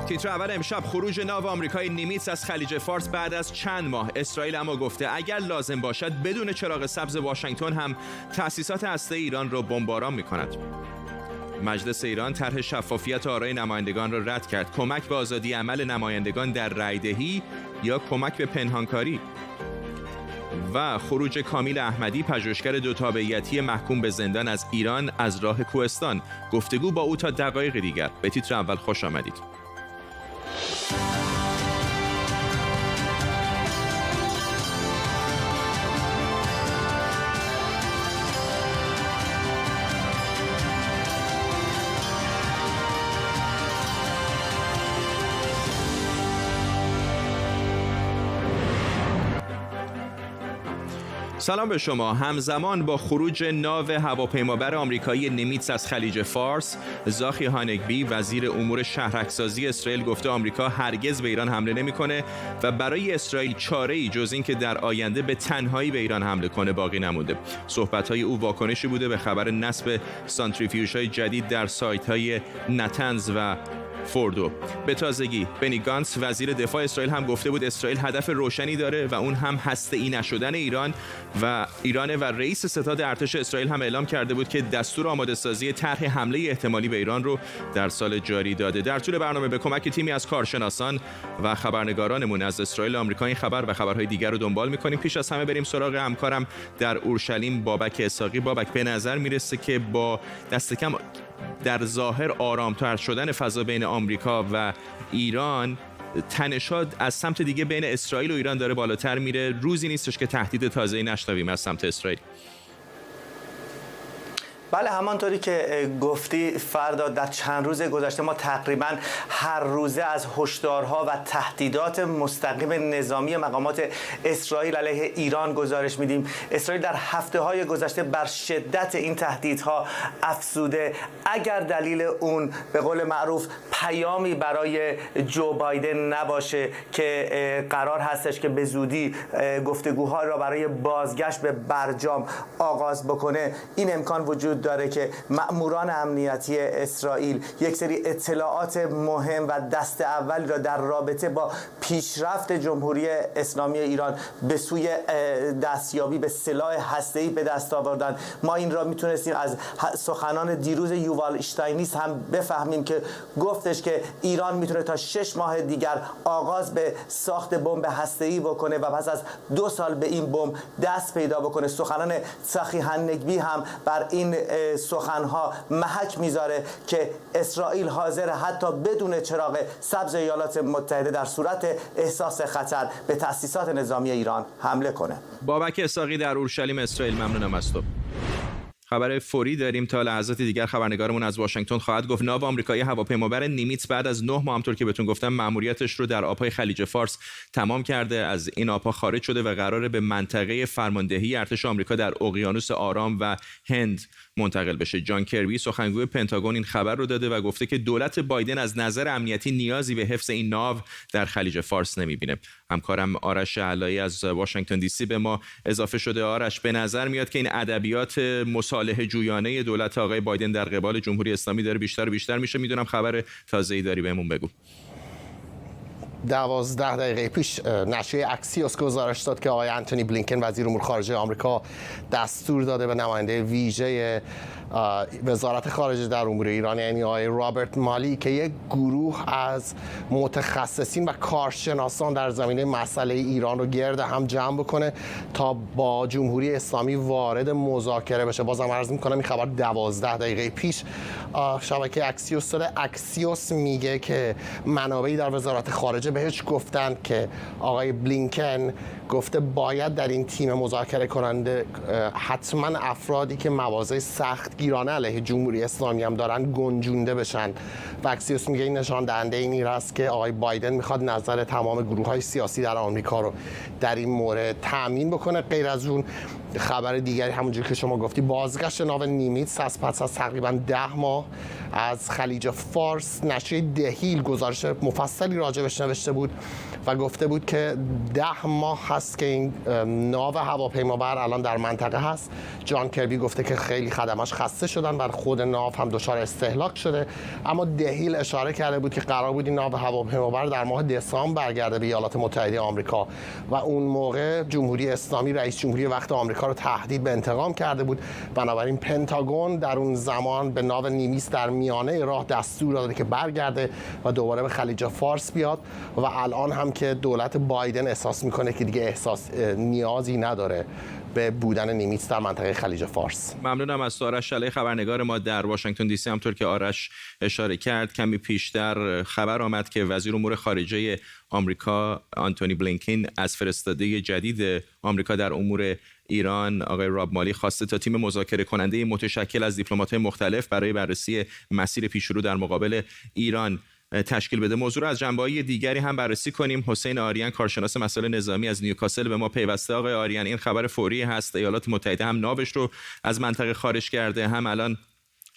تیتر اول امشب: خروج ناو آمریکای نیمیتس از خلیج فارس بعد از چند ماه. اسرائیل اما گفته اگر لازم باشد بدون چراغ سبز واشنگتن هم تأسیسات هسته‌ای ایران را بمباران می‌کند. مجلس ایران طرح شفافیت آرای نمایندگان را رد کرد. کمک به آزادی عمل نمایندگان در رأی‌دهی یا کمک به پنهانکاری. و خروج کامیل احمدی، پژوهشگر دو تابعیتی محکوم به زندان از ایران از راه کوهستان. گفتگو با او تا دقایق دیگر. به تیتر اول خوش آمدید. سلام به شما. همزمان با خروج ناو هواپیمابر آمریکایی نیمیتس از خلیج فارس، زاخی هانگبی، وزیر امور شهرک‌سازی اسرائیل، گفته آمریکا هرگز به ایران حمله نمی‌کنه و برای اسرائیل چاره‌ای جز این که در آینده به تنهایی به ایران حمله کنه باقی نمونده. صحبت‌های او واکنشی بوده به خبر نصب سانتریفیوژهای جدید در سایت‌های نتنز و فوردو. به تازگی بنی گانتس، وزیر دفاع اسرائیل، هم گفته بود اسرائیل هدف روشنی داره و اون هم هسته‌ای نشدن ایران و رئیس ستاد ارتش اسرائیل هم اعلام کرده بود که دستور آماده سازی طرح حمله احتمالی به ایران رو در سال جاری داده. در طول برنامه به کمک تیمی از کارشناسان و خبرنگارانمون از اسرائیل و آمریکا این خبر و خبرهای دیگر رو دنبال می‌کنیم. پیش از همه بریم سراغ همکارم در اورشلیم، بابک اسحاقی. بابک، به نظر میرسه که با دست کم در ظاهر آرامتر شدن فضا بین آمریکا و ایران، تنشات از سمت دیگه بین اسرائیل و ایران داره بالاتر میره. روزی نیستش که تهدید تازه‌ای نشنویم از سمت اسرائیل. بله، همانطوری که گفتی فردا، در چند روز گذشته ما تقریبا هر روزه از هشدارها و تهدیدات مستقیم نظامی مقامات اسرائیل علیه ایران گزارش میدیم. اسرائیل در هفته‌های گذشته بر شدت این تهدیدها افزوده. اگر دلیل اون به قول معروف پیامی برای جو بایدن نباشه که قرار هستش که به زودی گفتگوها را برای بازگشت به برجام آغاز بکنه، این امکان وجود داره که مأموران امنیتی اسرائیل یک سری اطلاعات مهم و دست اولی را در رابطه با پیشرفت جمهوری اسلامی ایران به سوی دستیابی به سلاح هسته‌ای به دست آوردن. ما این را میتونستیم از سخنان دیروز یووال اشتاینیس هم بفهمیم که گفتش که ایران میتونه تا 6 ماه دیگر آغاز به ساخت بمب هسته‌ای بکنه و پس از 2 سال به این بمب دست پیدا بکنه. سخنان زاخی هانگبی هم بر این سخنها محک میذاره که اسرائیل حاضر حتی بدون چراغ سبز ایالات متحده در صورت احساس خطر به تأسیسات نظامی ایران حمله کنه. بابک اسحاقی در اورشلیم، اسرائیل، ممنونم از تو. خبر فوری داریم. تا لحظات دیگر خبرنگارمون از واشنگتن خواهد گفت ناو آمریکایی هواپیمابر نیمیتس بعد از 9 ماه همونطور که بهتون گفتم مأموریتش رو در آبهای خلیج فارس تمام کرده. از این آبها خارج شده و قراره به منطقه فرماندهی ارتش آمریکا در اقیانوس آرام و هند منتقل بشه. جان کربی، سخنگوی پنتاگون، این خبر رو داده و گفته که دولت بایدن از نظر امنیتی نیازی به حفظ این ناو در خلیج فارس نمیبینه. همکارم آرش علایی از واشنگتن دی سی به ما اضافه شده. آرش، به نظر میاد که این ادبیات مصالحه جویانه دولت آقای بایدن در قبال جمهوری اسلامی داره بیشتر و بیشتر میشه. میدونم خبر تازه‌ای داری، بهمون بگو. 12 دقیقه پیش نشریه اکسیوس گزارش داد که آقای انتونی بلینکن، وزیر امور خارجه آمریکا، دستور داده به نماینده ویژه وزارت خارجه در امور ایران، یعنی آقای رابرت مالی، که یک گروه از متخصصین و کارشناسان در زمینه مسئله ایران رو گرد هم جمع بکنه تا با جمهوری اسلامی وارد مذاکره بشه. بازم عرض میکنم این خبر 12 دقیقه پیش شبکه اکسیوس داده. اکسیوس میگه که منابعی در وزارت خارجه بهش گفتن که آقای بلینکن گفته باید در این تیم مذاکره کننده حتما افرادی که مواضع سخت گیرانه علیه جمهوری اسلامی هم دارن گنجونده بشن. و اکسیوس میگه این نشان دهنده این است که آقای بایدن میخواد نظر تمام گروه‌های سیاسی در آمریکا رو در این مورد تامین بکنه. غیر از اون خبر دیگری همونجوری که شما گفتی، بازگشت ناو نیمیتس از پس از تقریبا 10 ماه از خلیج فارس. نشریه دهیل گزارش مفصلی راجبش نوشته بود و گفته بود که 10 ماه هست که این ناو هواپیمابر الان در منطقه هست. جان کربی گفته که خیلی خدماش خسته شدن و خود ناو هم دچار استهلاک شده، اما دهیل اشاره کرده بود که قرار بود این ناو هواپیمابر در ماه دسامبر برگرده به ایالات متحده آمریکا و اون موقع جمهوری اسلامی رئیس جمهوری وقت آمریکا رو تهدید به انتقام کرده بود. بنابراین پنتاگون در اون زمان به ناو نیمیس در میانه راه دستور داده که برگرده و دوباره به خلیج فارس بیاد و الان هم که دولت بایدن احساس میکنه که دیگه نیازی نداره به بودن نیمیتس در منطقه خلیج فارس. ممنونم از آرش شلعی خبرنگار ما در واشنگتن دی سی. همطور که آرش اشاره کرد کمی پیشتر خبر آمد که وزیر امور خارجه آمریکا آنتونی بلینکن از فرستاده جدید آمریکا در امور ایران آقای راب مالی خواسته تا تیم مذاکره کننده متشکل از دیپلمات‌های مختلف برای بررسی مسیر پیشرو در مقابل ایران تشکیل بده. موضوع را از جنبه‌های دیگری هم بررسی کنیم. حسین آریان کارشناس مسائل نظامی از نیوکاسل به ما پیوسته. آقای آریان، این خبر فوری هست، ایالات متحده هم ناوش رو از منطقه خارج کرده، هم الان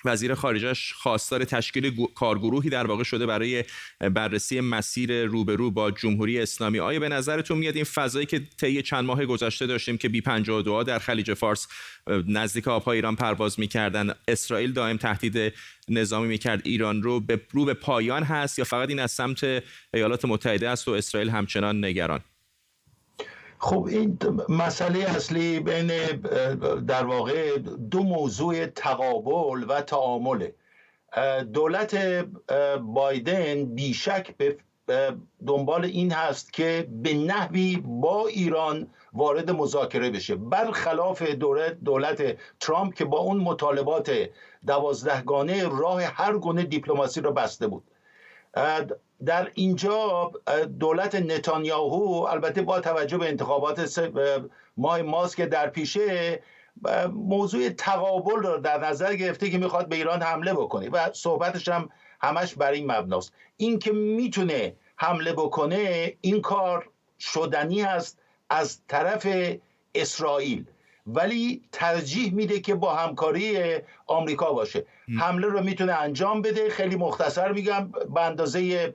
وزیر خارجه‌اش خواستار تشکیل کارگروهی در واقع شده برای بررسی مسیر روبرو با جمهوری اسلامی. آیا به نظرتون میاد این فضایی که طی چند ماه گذشته داشتیم که بی 52 در خلیج فارس نزدیک آبهای ایران پرواز می‌کردن، اسرائیل دائم تهدید نظامی می‌کرد ایران رو به پایان هست، یا فقط این از سمت ایالات متحده است و اسرائیل همچنان نگران؟ خب این مسئله اصلی بین در واقع دو موضوع تقابل و تعامله. دولت بایدن بیشک به دنبال این هست که به نحوی با ایران وارد مذاکره بشه، برخلاف دولت ترامپ که با اون مطالبات 12 گانه راه هر گونه دیپلماسی را بسته بود. در اینجا دولت نتانیاهو البته با توجه به انتخابات ماه مارس که در پیشه موضوع تقابل رو در نظر گرفته که میخواد به ایران حمله بکنه و صحبتش هم همش بر این مبناست. این که میتونه حمله بکنه، این کار شدنی است از طرف اسرائیل، ولی ترجیح میده که با همکاری آمریکا باشه. حمله رو میتونه انجام بده، خیلی مختصر میگم، به اندازه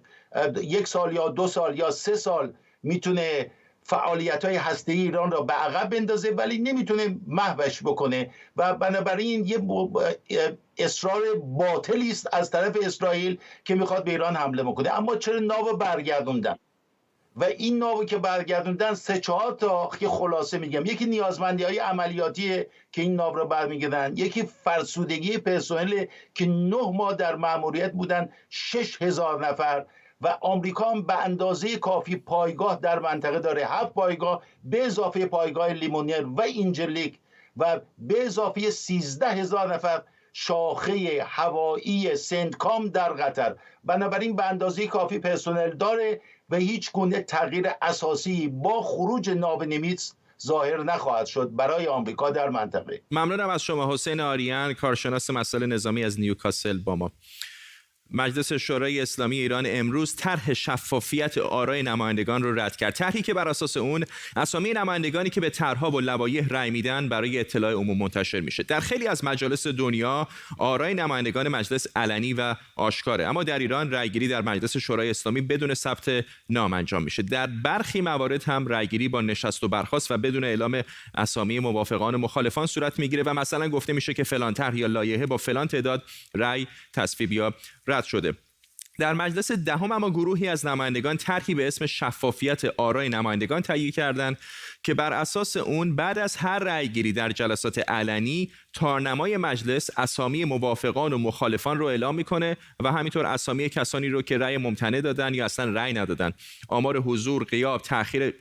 1 سال یا 2 سال یا 3 سال میتونه فعالیت‌های هسته‌ای ایران را به عقب بندازه، ولی نمیتونه محوش بکنه و بنابراین یه اصرار باطلی است از طرف اسرائیل که میخواد به ایران حمله بکنه. اما چرا ناو برگردوندن؟ و این ناو که برگردوندن 3-4 تا که خلاصه میگم، یکی نیازمندی‌های عملیاتی که این ناو رو برمیگردن، یکی فرسودگی پرسنل که 9 ماه در مأموریت بودن، 6000 نفر، و آمریکا هم به اندازه کافی پایگاه در منطقه داره، 7 پایگاه به اضافه پایگاه لیمونیر و اینجلیک و به اضافه 13000 نفر شاخه هوایی سنتکام در قطر. بنابراین به اندازه کافی پرسنل داره و هیچ گونه تغییر اساسی با خروج ناو نیمیتس ظاهر نخواهد شد برای آمریکا در منطقه. ممنونم از شما حسین آریان کارشناس مسائل نظامی از نیوکاسل با ما. مجلس شورای اسلامی ایران امروز طرح شفافیت آرای نمایندگان رو رد کرد. طرحی که بر اساس اون اسامی نمایندگانی که به طرح‌ها و لوایح رأی میدن برای اطلاع عموم منتشر میشه. در خیلی از مجالس دنیا آرای نمایندگان مجلس علنی و آشکاره، اما در ایران رأیگیری در مجلس شورای اسلامی بدون ثبت نام انجام میشه. در برخی موارد هم رأیگیری با نشست و برخاست و بدون اعلام اسامی موافقان و مخالفان صورت میگیره و مثلا گفته میشه که فلان طرح یا لایحه با فلان تعداد رأی تصویب یا رد شده. در مجلس دهم اما گروهی از نمایندگان طرحی به اسم شفافیت آرای نمایندگان تهیه کردند که بر اساس اون بعد از هر رأیگیری در جلسات علنی تارنمای مجلس اسامی موافقان و مخالفان رو اعلام میکنه و همینطور اسامی کسانی رو که رأی ممتنع دادن یا اصلا رأی ندادن. آمار حضور، غیاب،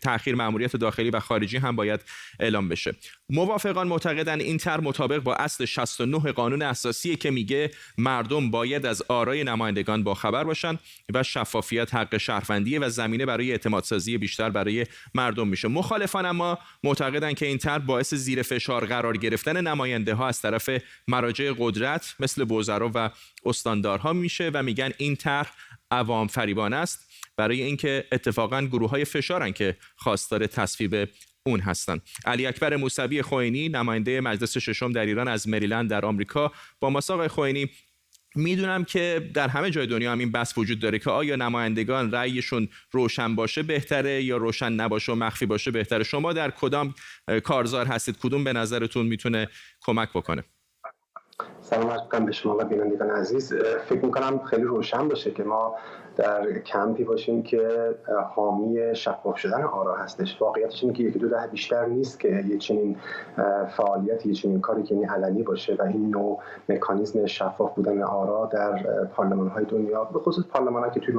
تأخیر مأموریت داخلی و خارجی هم باید اعلام بشه. موافقان معتقدن این طرح مطابق با اصل 69 قانون اساسی که میگه مردم باید از آرای نمایندگان باخبر باشن و شفافیت حق شهروندی و زمینه برای اعتمادسازی بیشتر برای مردم میشه. مخالفان اما معتقدن که این طرح باعث زیر فشار قرار گرفتن نماینده ها از طرف مراجع قدرت مثل وزرا و استاندارها میشه و میگن این طرح عوام فریبانه است، برای اینکه اتفاقا گروه‌های فشارن که خواستار تصویب اون هستن. علی اکبر موسوی خوئینی نماینده مجلس ششم در ایران از مریلند در آمریکا با ما. آقای خوئینی، میدونم که در همه جای دنیا هم این بحث وجود داره که آیا نمایندگان رأیشون روشن باشه بهتره یا روشن نباشه و مخفی باشه بهتره. شما در کدام کارزار هستید؟ کدوم به نظرتون میتونه کمک بکنه؟ سلام عرض می‌کنم به شما و بینندگان عزیز. فکر می‌کنم خیلی روشن باشه که ما در کمپی باشیم که حامی شفاف شدن آرا هستش. واقعیتش اینه که یکی دو دهه بیشتر نیست که یه چنین فعالیتی، یه چنین کاری که علنی باشه و این نوع مکانیزم شفاف بودن آرا در پارلمان‌های دنیا، به خصوص پارلمان‌هایی که توی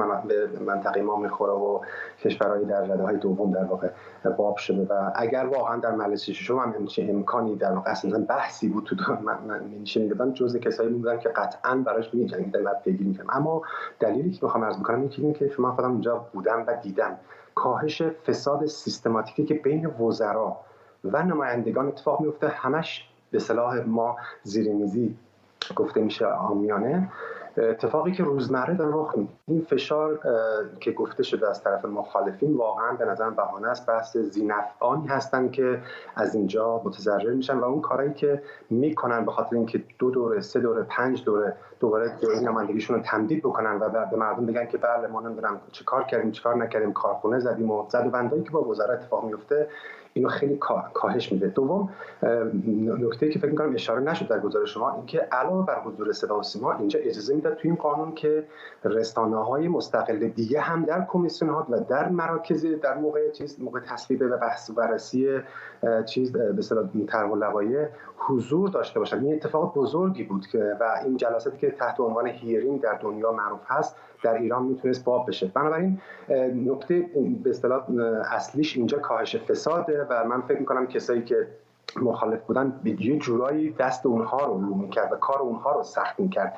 منطقه ما میخوره و کشورهای در رده‌های دوم در واقع باب شده. و اگر واقعا در مجلس ششم هم همچین امکانی در واقع اصلا بحثی بود تو من می‌شنیدم، جزء کسایی بودن که قطعاً براش می‌جنگیدن و پیگیری می‌کردن. اما دلیلی که می‌خوام عرض بکنم اینه که شما خودم اونجا بودم و دیدم کاهش فساد سیستماتیکی که بین وزرا و نمایندگان اتفاق میفته، همش به اصطلاح ما زیرمیزی گفته میشه عامیانه، اتفاقی که روزمره داره رخ میده. این فشار که گفته شده از طرف مخالفین واقعا به نظر بهانه است. بحث ذینفعانی هستن که از اینجا متضرر میشن و اون کارهایی که میکنن به خاطر اینکه 2 دوره 3 دوره 5 دوره دوباره این نمایندگیشون رو تمدید بکنن و به مردم بگن که بله ما نمیدونم چه کار کردیم چه کار نکردیم، کارخونه زدیم و زد و بندایی که با وزرا اتفاق میفته، اینو خیلی کاهش میده. دوم نکته‌ای که فکر می‌کنم اشاره نشد در گزارش شما، اینکه علاوه بر حضور صدا و سیما اینجا اجازه میداد توی این قانون که رسانه‌های مستقل دیگه هم در کمیسیون‌ها و در مراکز در موقع تصویب و بحث و بررسی به اصطلاح طرح و لوایح حضور داشته باشن. این اتفاق بزرگی بود که و این جلساتی که تحت عنوان هیرینگ در دنیا معروف هست در ایران میتونست باب بشه. بنابراین نکته به اصطلاح اصلیش اینجا کاهش فساده و من فکر می‌کنم کسایی که مخالف بودن یه جورایی دست اونها رو لو می‌کرد و کار اونها رو سخت می‌کرد.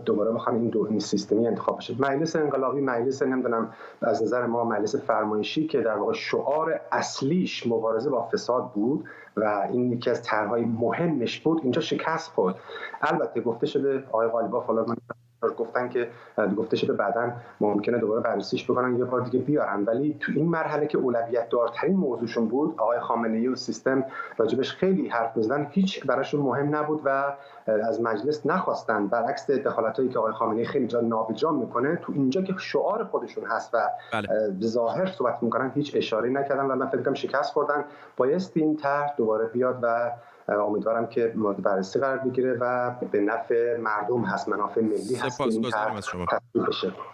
دوباره بخوام این سیستمی انتخاب بشه. مجلس انقلابی، مجلس نمیدونم از نظر ما مجلس فرمایشی که در واقع شعار اصلیش مبارزه با فساد بود و این یکی از طرح‌های مهمش بود، اینجا شکست خورد. البته گفته شده آقای قالیباف گفتن که گفته شده بعداً ممکنه دوباره بررسیش بکنن یه بار دیگه بیارن، ولی تو این مرحله که اولویت دارترین موضوعشون بود، آقای خامنه‌ای و سیستم راجبش خیلی حرف می‌زدن، هیچ براشون مهم نبود و از مجلس نخواستن. برعکس دخالتایی که آقای خامنه‌ای خیلی جا نابجا میکنه، تو اینجا که شعار خودشون هست و به ظاهر صحبت میکنن هیچ اشاره‌ای نکردن و من فکر کنم شکست خوردن. بایستی این طرح دوباره بیاد و امیدوارم که مورد بررسی قرار بگیره و به نفع مردم هست، منافع ملی هست. سپاسگزارم از شما.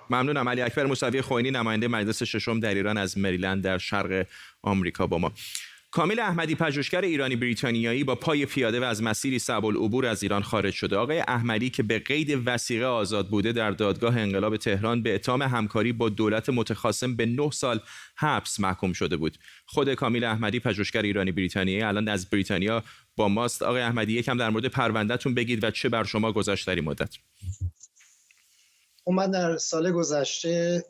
ممنونم. علی اکبر موسوی خوئینی، نماینده مجلس ششم در ایران از مریلند در شرق آمریکا با ما. کامیل احمدی، پژوهشگر ایرانی بریتانیایی، با پای پیاده و از مسیری صعب العبور از ایران خارج شده. آقای احمدی که به قید وثیقه آزاد بوده، در دادگاه انقلاب تهران به اتهام همکاری با دولت متخاصم به 9 سال حبس محکوم شده بود. خود کامیل احمدی، پژوهشگر ایرانی بریتانیایی، الان از بریتانیا با ماست. آقای احمدی، یکم در مورد پروندهتون بگید و چه بر شما گذشت در این مدت؟ من در سال گذشته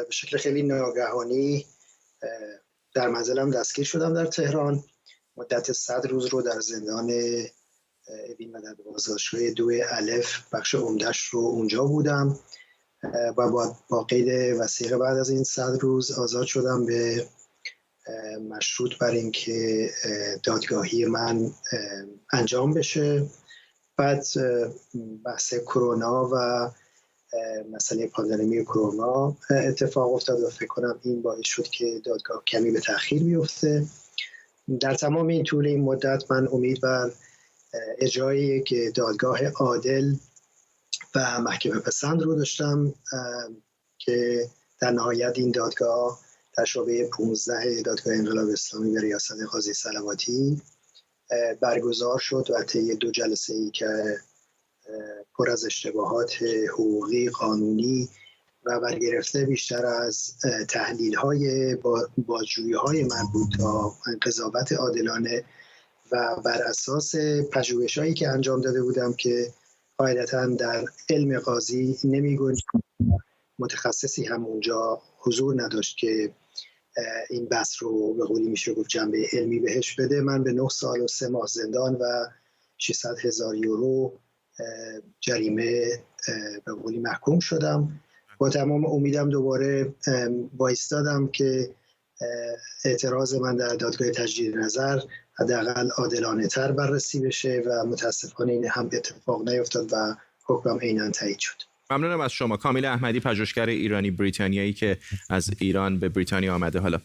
به شکل خیلی ناگهانی در منزلم دستگیر شدم در تهران. مدت 100 روز رو در زندان اوین و در بازداشتگاه 2 الف بخش عمده‌اش رو اونجا بودم و با قید وثیقه بعد از این 100 روز آزاد شدم به مشروط بر اینکه دادگاهی من انجام بشه. بعد بحث کرونا و مسئله پاندمی کرونا اتفاق افتاد و فکر کنم این باعث شد که دادگاه کمی به تأخیر بیفته. در تمام این طول این مدت من امید بر اجرای یک دادگاه عادل و محکمه پسند رو داشتم که در نهایت این دادگاه در شعبه 15 دادگاه انقلاب اسلامی به ریاست قاضی صلواتی برگزار شد و طی 2 جلسه‌ای که پر از اشتباهات حقوقی، قانونی و برگرفته بیشتر از تحلیل‌های بازجویی‌های مربوط تا قضاوت عادلانه و بر اساس پژوهش‌هایی که انجام داده بودم که قاعدتاً در علم قاضی نمی‌گنجد، متخصصی هم اونجا حضور نداشت که این بحث رو به قولی میشه گفت جنبه علمی بهش بده. من به 9 سال و 3 ماه زندان و 600,000 یورو جریمه به قولی محکوم شدم. با تمام امیدم دوباره وایستادم که اعتراض من در دادگاه تجدید نظر حداقل عادلانه تر بررسی بشه و متاسفانه این هم اتفاق نیفتاد و حکم عیناً تایید شد. ممنونم از شما. کامیل احمدی، پژوهشگر ایرانی بریتانیایی که از ایران به بریتانیا آمده. حالا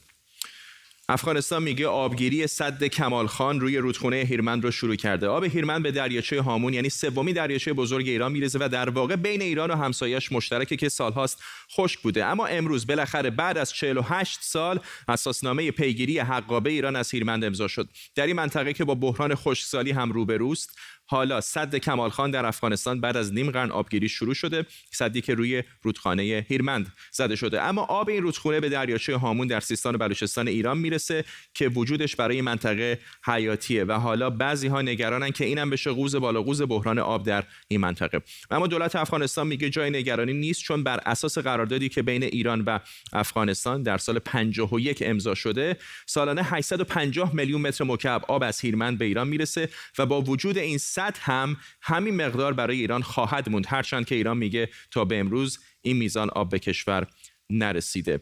افغانستان میگه آبگیری سد کمال خان روی رودخونه هیرمند رو شروع کرده. آب هیرمند به دریاچه هامون یعنی سومین دریاچه بزرگ ایران میرسه و در واقع بین ایران و همسایه‌اش مشترکه که سالهاست خشک بوده. اما امروز بالاخره بعد از 48 سال اساسنامه پیگیری حقابه ایران از هیرمند امضا شد. در این منطقه که با بحران خشکسالی هم روبروست، حالا سد کمال خان در افغانستان بعد از نیم قرن آبگیری شروع شده، سدی که روی رودخانه هیرمند زده شده. اما آب این رودخانه به دریاچه هامون در سیستان و بلوچستان ایران میرسه که وجودش برای این منطقه حیاتیه و حالا بعضی‌ها نگرانن که اینم بشه قوز بالا قوز بحران آب در این منطقه. اما دولت افغانستان میگه جای نگرانی نیست، چون بر اساس قراردادی که بین ایران و افغانستان در سال 51 امضا شده، سالانه 850 میلیون متر مکعب آب از هیرمند به ایران میرسه و با وجود این سد هم همین مقدار برای ایران خواهد موند، هرچند که ایران میگه تا به امروز این میزان آب به کشور نرسیده.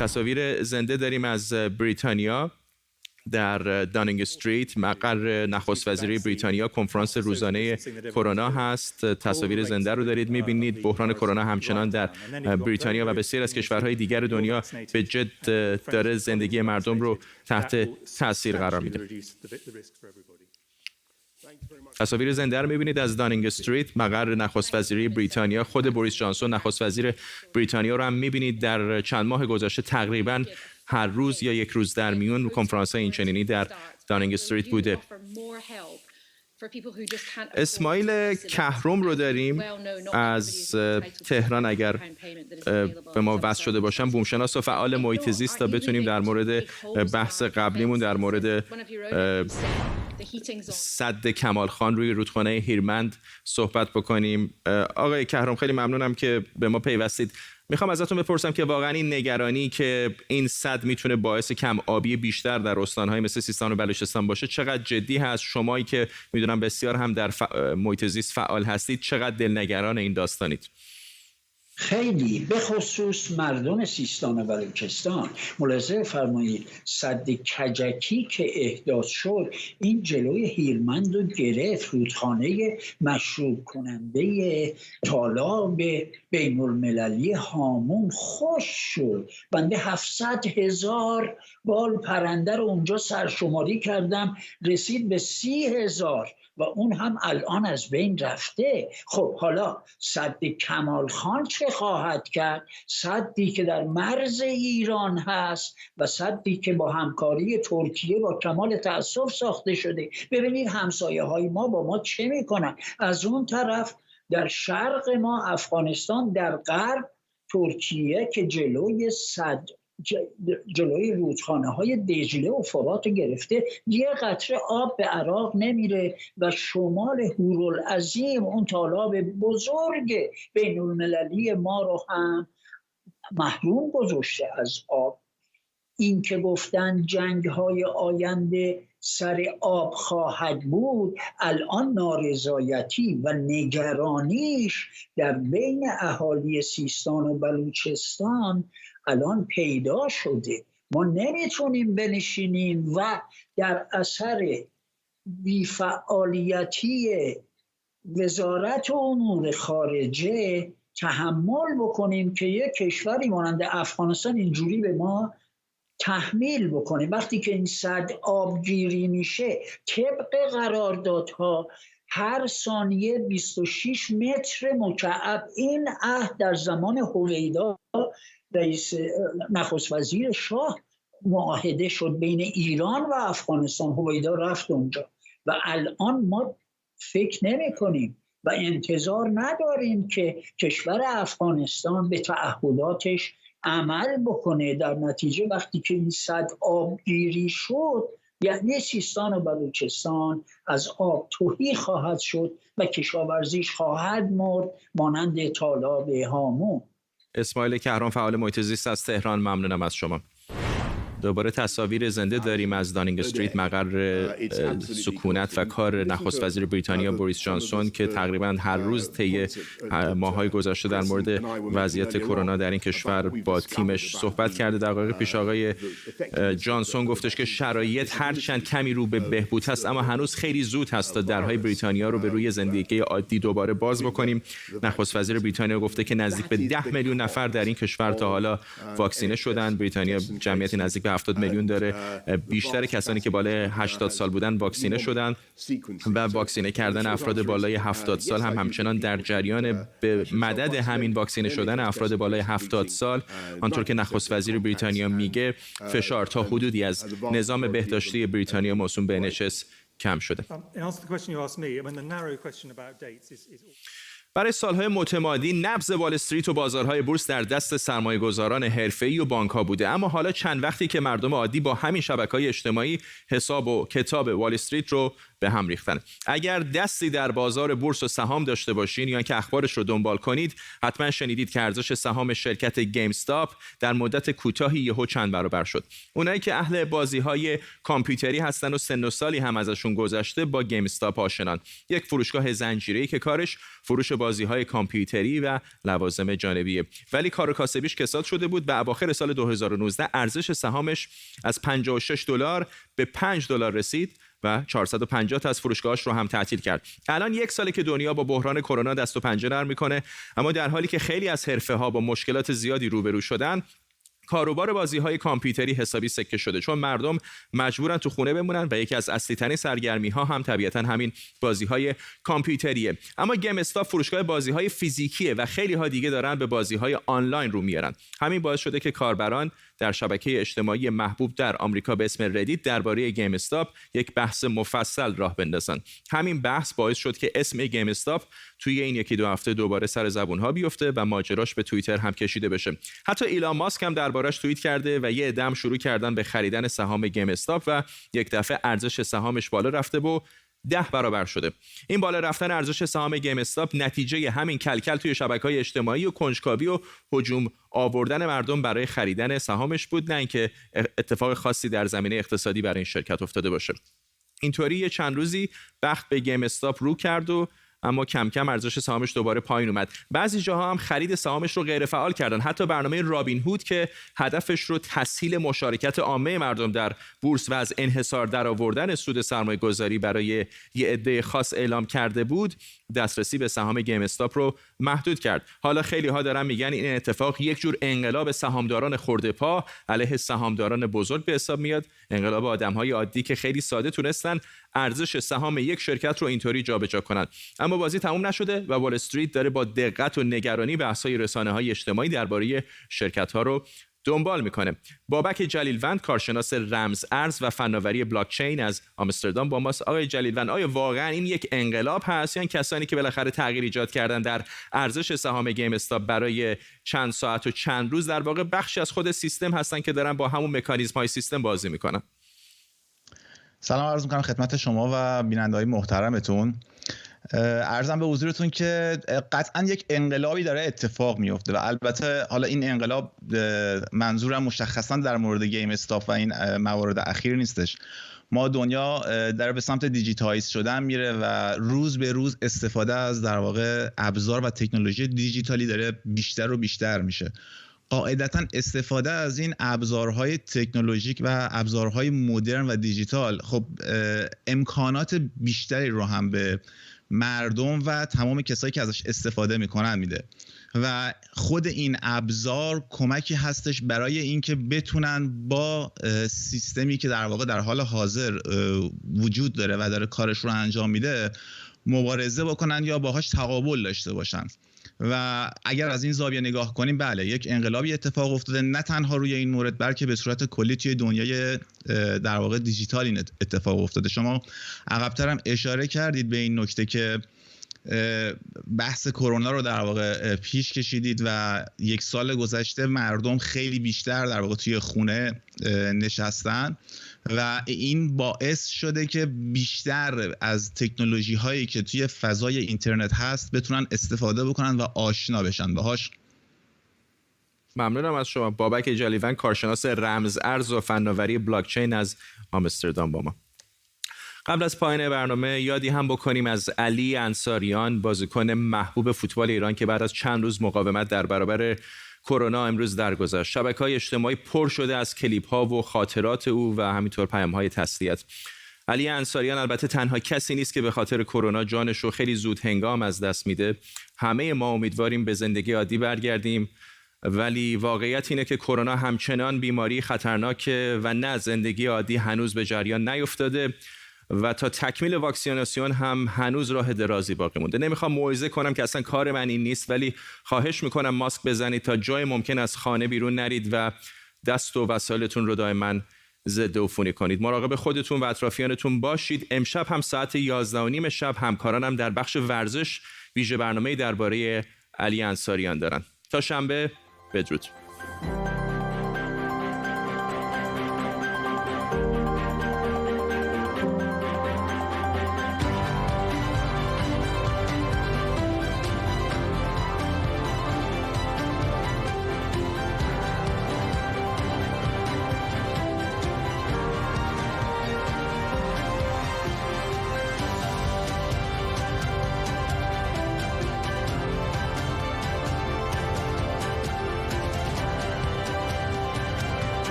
تصاویر زنده داریم از بریتانیا در دانینگ استریت، مقر نخست وزیری بریتانیا. کنفرانس روزانه کرونا هست. تصاویر زنده رو دارید میبینید. بحران کرونا همچنان در بریتانیا و بسیار از کشورهای دیگر دنیا به جد داره زندگی مردم رو تحت تاثیر قرار میده. تصاویر زنده رو می‌بینید از دانینگ استریت، مقر نخست وزیری بریتانیا. خود بوریس جانسون نخست وزیر بریتانیا رو هم می‌بینید. در چند ماه گذشته تقریباً هر روز یا یک روز در میون کنفرانس‌های اینچنینی در دانینگ استریت بوده. اسماعیل کهرم رو داریم از تهران، اگر به ما وصل شده باشم، بومشناس و فعال محیط زیست، تا بتونیم در مورد بحث قبلیمون در مورد سد کمال خان روی رودخانه هیرمند صحبت بکنیم. آقای کهرم، خیلی ممنونم که به ما پیوستید. میخوام ازتون بپرسم که واقعا این نگرانی که این سد میتونه باعث کم آبی بیشتر در استان‌های مثل سیستان و بلوچستان باشه چقدر جدی هست؟ شمایی که میدونم بسیار هم در محیط زیست فعال هستید، چقدر دلنگران این داستانید؟ خیلی، به خصوص مردم سیستان و بلوچستان. ملاحظه فرمایید سد کجکی که احداث شد این جلوی هیرمند رو گرفت، رودخانه مشروب کننده تالاب بین المللی هامون خوش شد. بنده 700,000 بال پرنده رو اونجا سرشماری کردم، رسید به 30,000 و اون هم الان از بین رفته. خب حالا سد کمال خان چه خواهد کرد؟ سدی که در مرز ایران هست و سدی که با همکاری ترکیه با کمال تأسف ساخته شده. ببینید همسایه های ما با ما چه میکنن. از اون طرف در شرق ما افغانستان، در غرب ترکیه که جلوی رودخانه های دجله و فرات گرفته، یه قطره آب به عراق نمیره و شمال هورالعظیم اون تالاب بزرگ بین المللی ما رو هم محروم گذاشته از آب. این که گفتن جنگ های آینده سر آب خواهد بود، الان نارضایتی و نگرانیش در بین اهالی سیستان و بلوچستان الان پیدا شده. ما نمیتونیم بنشینیم و در اثر بی‌فعالیتی وزارت امور خارجه تحمل بکنیم که یک کشوری مانند افغانستان اینجوری به ما تحمیل بکنیم. وقتی که این سد آبگیری میشه طبق قراردادها هر ثانیه 26 متر مکعب، این عهد در زمان هویدا رئیس نخست وزیر شاه معاهده شد بین ایران و افغانستان. هویدا رفت اونجا و الان ما فکر نمی کنیم و انتظار نداریم که کشور افغانستان به تعهداتش عمل بکنه. در نتیجه وقتی که این سد آبگیری شد، یعنی سیستان و بلوچستان از آب تهی خواهد شد و کشاورزیش خواهد مرد مانند تالاب هامون. اسماعیل کهرم، فعال محیط زیست از تهران، ممنونم از شما. دوباره تصاویر زنده داریم از دانینگ استریت، مقر سکونت و کار نخست وزیر بریتانیا بوریس جانسون که تقریبا هر روز طی ماه‌های گذشته در مورد وضعیت کرونا در این کشور با تیمش صحبت کرده. دقایق پیش آقای جانسون گفتش که شرایط هرچند کمی رو به بهبود هست اما هنوز خیلی زود هست تا درهای بریتانیا رو به روی زندگی عادی دوباره باز بکنیم. نخست وزیر بریتانیا گفته که نزدیک به 10 میلیون نفر در این کشور تا حالا واکسینه شدن. بریتانیا جمعیت نزدیک به 70 میلیون داره. بیشتر کسانی که بالای 80 سال بودن واکسینه شدن و واکسینه کردن افراد بالای 70 سال هم همچنان در جریان. به مدد همین واکسینه شدن افراد بالای 70 سال، آنطور که نخست وزیر بریتانیا میگه، فشار تا حدودی از نظام بهداشتی بریتانیا موسوم به NHS کم شده. برای سالهای متمادی نبض وال استریت و بازارهای بورس در دست سرمایه‌گذاران حرفه‌ای و بانک‌ها بوده، اما حالا چند وقتی که مردم عادی با همین شبکه‌های اجتماعی حساب و کتاب وال استریت رو به هم ریختن. اگر دستی در بازار بورس و سهام داشته باشین یا اینکه اخبارش رو دنبال کنید، حتما شنیدید که ارزش سهام شرکت گیم استاپ در مدت کوتاهی یهو چند برابر شد. اونایی که اهل بازی‌های کامپیوتری هستن و سن و سالی هم ازشون گذشته با گیم استاپ آشنان. یک فروشگاه زنجیره‌ای که کارش فروش بازی‌های کامپیوتری و لوازم جانبیه، ولی کار و کاسبیش کساد شده بود. به اواخر سال 2019 ارزش سهامش از $56 به $5 رسید و 450 تا از فروشگاهاش رو هم تعطیل کرد. الان یک ساله که دنیا با بحران کرونا دست و پنجه نرم میکنه، اما در حالی که خیلی از حرفه‌ها با مشکلات زیادی روبرو شدن، کاروبار بازی‌های کامپیوتری حسابی سکه شده، چون مردم مجبورن تو خونه بمونن و یکی از اصلی‌ترین سرگرمی‌ها هم طبیعتاً همین بازی‌های کامپیوتریه. اما گیم استاپ فروشگاه بازی‌های فیزیکیه و خیلی‌ها دیگه دارن به بازی‌های آنلاین رو میارن. همین باعث شده که کاربران در شبکه اجتماعی محبوب در آمریکا به اسم ردیت درباره گیم استاپ یک بحث مفصل راه بندازن. همین بحث باعث شد که اسم گیم استاپ توی این یکی دو هفته دوباره سر زبون‌ها بیفته و ماجراش به توییتر هم کشیده بشه. حتی ایلان ماسک هم دربارش توییت کرده و یه عده‌ام شروع کردن به خریدن سهام گیم استاپ و یک دفعه ارزش سهامش بالا رفته و 10 برابر شده. این بالا رفتن ارزش سهام گیم استاپ نتیجه همین کلکل توی شبکه‌های اجتماعی و کنجکاوی و هجوم آوردن مردم برای خریدن سهامش بود، نه اینکه اتفاق خاصی در زمینه اقتصادی برای این شرکت افتاده باشه. اینطوری یه چند روزی بخت به گیم استاپ رو کرد و اما کم کم ارزش سهامش دوباره پایین اومد. بعضی جاها هم خرید سهامش رو غیر فعال کردن. حتی برنامه رابین هود که هدفش رو تسهیل مشارکت عامه مردم در بورس و از انحصار درآوردن سود سرمایه‌گذاری برای یه عده خاص اعلام کرده بود، دسترسی به سهام گیم استاپ رو محدود کرد. حالا خیلی ها دارن میگن این اتفاق یک جور انقلاب سهامداران خرده پا علیه سهامداران بزرگ به حساب میاد. انقلاب آدم‌های عادی که خیلی ساده تونستن ارزش سهام یک شرکت رو اینطوری جابجا کنن. اما بازی تموم نشده و وال استریت داره با دقت و نگرانی بحث‌های رسانه‌های اجتماعی درباره شرکت‌ها رو دنبال میکنه. بابک جلیلوند، کارشناس رمز ارز و فناوری بلاکچین از آمستردام با ماست. آقای جلیلوند، آیا واقعا این یک انقلاب هست یا کسانی که بالاخره تغییر ایجاد کردن در ارزش سهام گیم استاپ برای چند ساعت و چند روز در واقع بخشی از خود سیستم هستن که دارن با همون مکانیزم‌های سیستم بازی میکنن؟ سلام عرض میکنم خدمت شما و بیننده‌های محترمتون. عرضم به حضورتون که قطعا یک انقلابی داره اتفاق میفته و البته حالا این انقلاب منظورم مشخصا در مورد گیم استاپ و این موارد اخیر نیستش. ما دنیا داره به سمت دیجیتایز شدن میره و روز به روز استفاده از در واقع ابزار و تکنولوژی دیجیتالی داره بیشتر و بیشتر میشه. قاعدتاً استفاده از این ابزارهای تکنولوژیک و ابزارهای مدرن و دیجیتال خب امکانات بیشتری رو هم به مردم و تمام کسایی که ازش استفاده میکنن میده و خود این ابزار کمکی هستش برای اینکه بتونن با سیستمی که در واقع در حال حاضر وجود داره و داره کارش رو انجام میده مبارزه بکنن یا باهاش تقابل داشته باشن. و اگر از این زاویه نگاه کنیم، بله یک انقلابی اتفاق افتاده، نه تنها روی این مورد بلکه به صورت کلی توی دنیای در واقع دیجیتال این اتفاق افتاده. شما عقب‌تر هم اشاره کردید به این نکته که بحث کرونا رو در واقع پیش کشیدید و یک سال گذشته مردم خیلی بیشتر در واقع توی خونه نشستن و این باعث شده که بیشتر از تکنولوژی هایی که توی فضای اینترنت هست بتونن استفاده بکنن و آشنا بشن باهاش. ممنونم از شما. بابک جلیون، کارشناس رمز ارز و فناوری بلاکچین از آمستردام با ما. قبل از پایان برنامه یادی هم بکنیم از علی انصاریان، بازیکن محبوب فوتبال ایران که بعد از چند روز مقاومت در برابر کرونا امروز درگذشت. شبکه‌های اجتماعی پر شده از کلیپ‌ها و خاطرات او و همینطور پیام‌های تسلیت. علی انصاریان البته تنها کسی نیست که به خاطر کرونا جانش رو خیلی زود هنگام از دست میده. همه ما امیدواریم به زندگی عادی برگردیم، ولی واقعیت اینه که کرونا همچنان بیماری خطرناکه و نه زندگی عادی هنوز به جریان نیفتاده و تا تکمیل واکسیناسیون هم هنوز راه درازی باقی مونده. نمیخوام موعظه کنم که اصلا کار من این نیست، ولی خواهش میکنم ماسک بزنید تا جای ممکن از خانه بیرون نرید و دست و وسایلتون رو دائما ضد عفونی کنید. مراقب خودتون و اطرافیانتون باشید. امشب هم ساعت 11:30 شب همکارانم در بخش ورزش ویژه برنامه‌ای درباره علی انصاریان دارن. تا شنبه، بدرود.